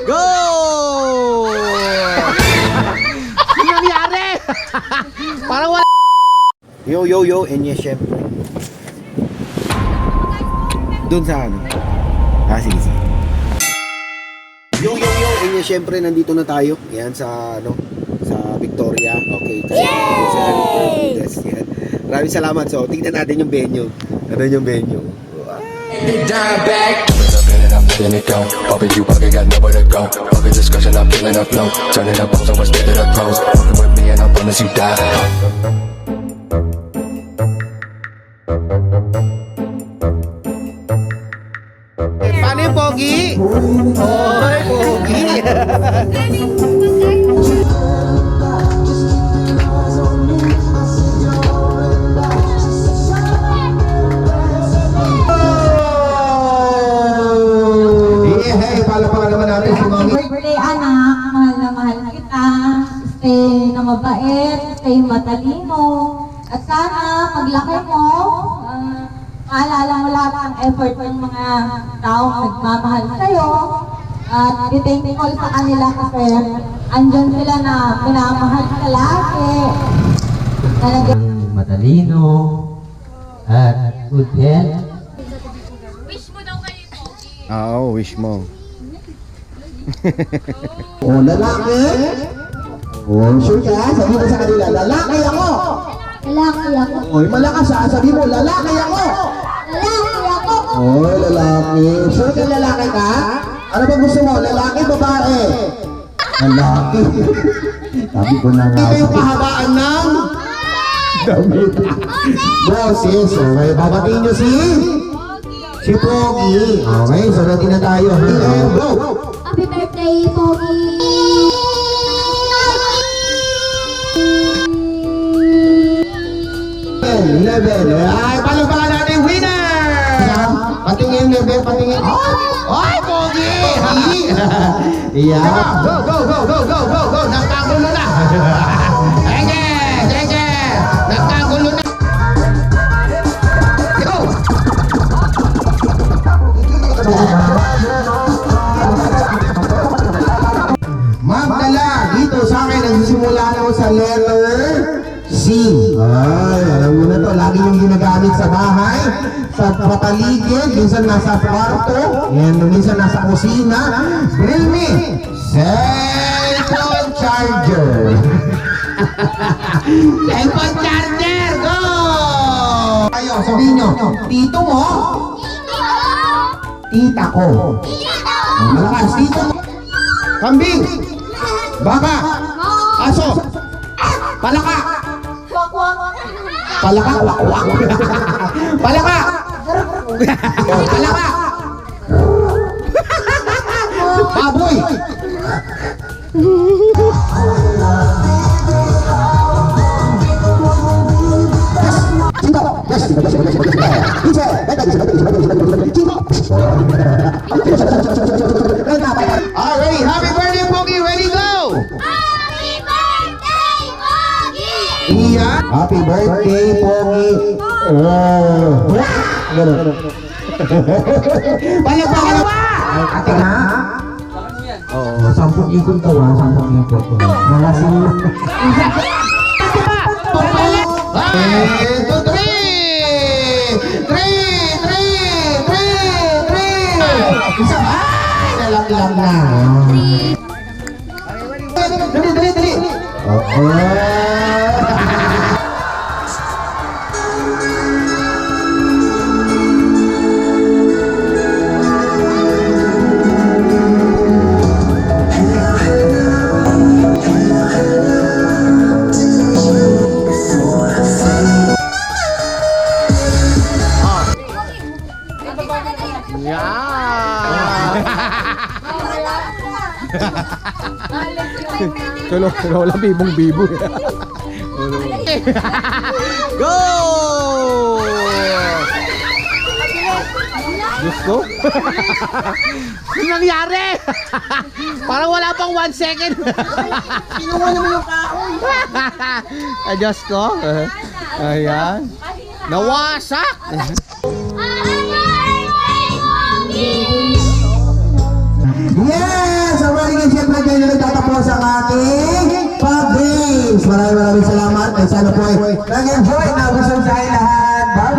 Go! Ano nangyari? Parang wala. Yo, yo, yo, and yes, syempre. Doon sa ano? Sige, sige. Yo, yo, yo, and yes, syempre, nandito na tayo. Yan sa, ano, sa Victoria. Okay. Yay! Yan. Maraming salamat. So, tingnan natin yung venue. Ano yung venue? Down back. I'm letting it go. Open you pocket, got nowhere to go. Fucking discussion, I'm feeling a flow. Turning up on so much better to pros. Fucking with me and I promise you die. Paano yung pogi? Oy, pogi! Birthday anak, mahal na mahal kita. Stay na mabait, stay matalino. At sana paglaki mo, maalala mo lahat ng effort ng mga taong nagmamahal sa'yo. At i-thankful sa kanila kasi andyan sila na minamahal ka lagi. Matalino at good health. Wish mo daw kayo, Pogi. Oo, wish mo. O, lalaki? O, sure ka? Sabi mo sa kanila, lalaki ako! Lalaki ako. O, malakas ha? Sabi mo, lalaki ako! Lalaki ako. O, lalaki. Sure ka lalaki ka? Ano ba gusto mo? Lalaki, babae? Lalaki. Sabi ko na nga. Ito yung kahabaan ng damit. Boses. Okay, babatiin nyo si Pogi. Okay, suratin na tayo. Go! Happy birthday, Pogi! Level. Ay, palugpakan natin yung winner! Patingin, level, patingin. Ay, Pogi! Yeah. Go, go, go, go, go, go, go! Nagkagulo na! Enge! Enge! Nagkagulo na! Go! Magdala dito sa akin, nagsisimula na ako sa letter C. Ay, alam mo na to, lagi yung ginagamit sa bahay, sa papaligid, minsan nasa kwarto, and minsan nasa kusina. Bring me cellphone charger. Cellphone charger, go! Ayo, sabihin nyo, tito mo? Tita ko. Ang malakas, tito mo. Kambing. Baka. Aso. Palaka. Palaka. Wakwak. Palaka. Palaka. Baboy. Alright, happy birthday, Pogi. Ready, go! Happy birthday, Pogi! Iya. Happy birthday, Pogi. Oh. Ganun. Palakpakan na ba? Ate na? Oo, 10 ikot daw ha, 10 ikot. Wala si... 1, 2, 3! 3! Isa ba? Ay, nalaglag na. Dali. Okay. Kalo lang bibong-bibo. Go! Diyos ko. Ano nangyari? Parang wala pang 1 second. Kinuha naman yung kahoy. Ay, Diyos ko. Ayan. Nawasak. Happy birthday, Pogi! maraming salamat. At sana po ay nag-enjoy na busog sa lahat. Bye-bye.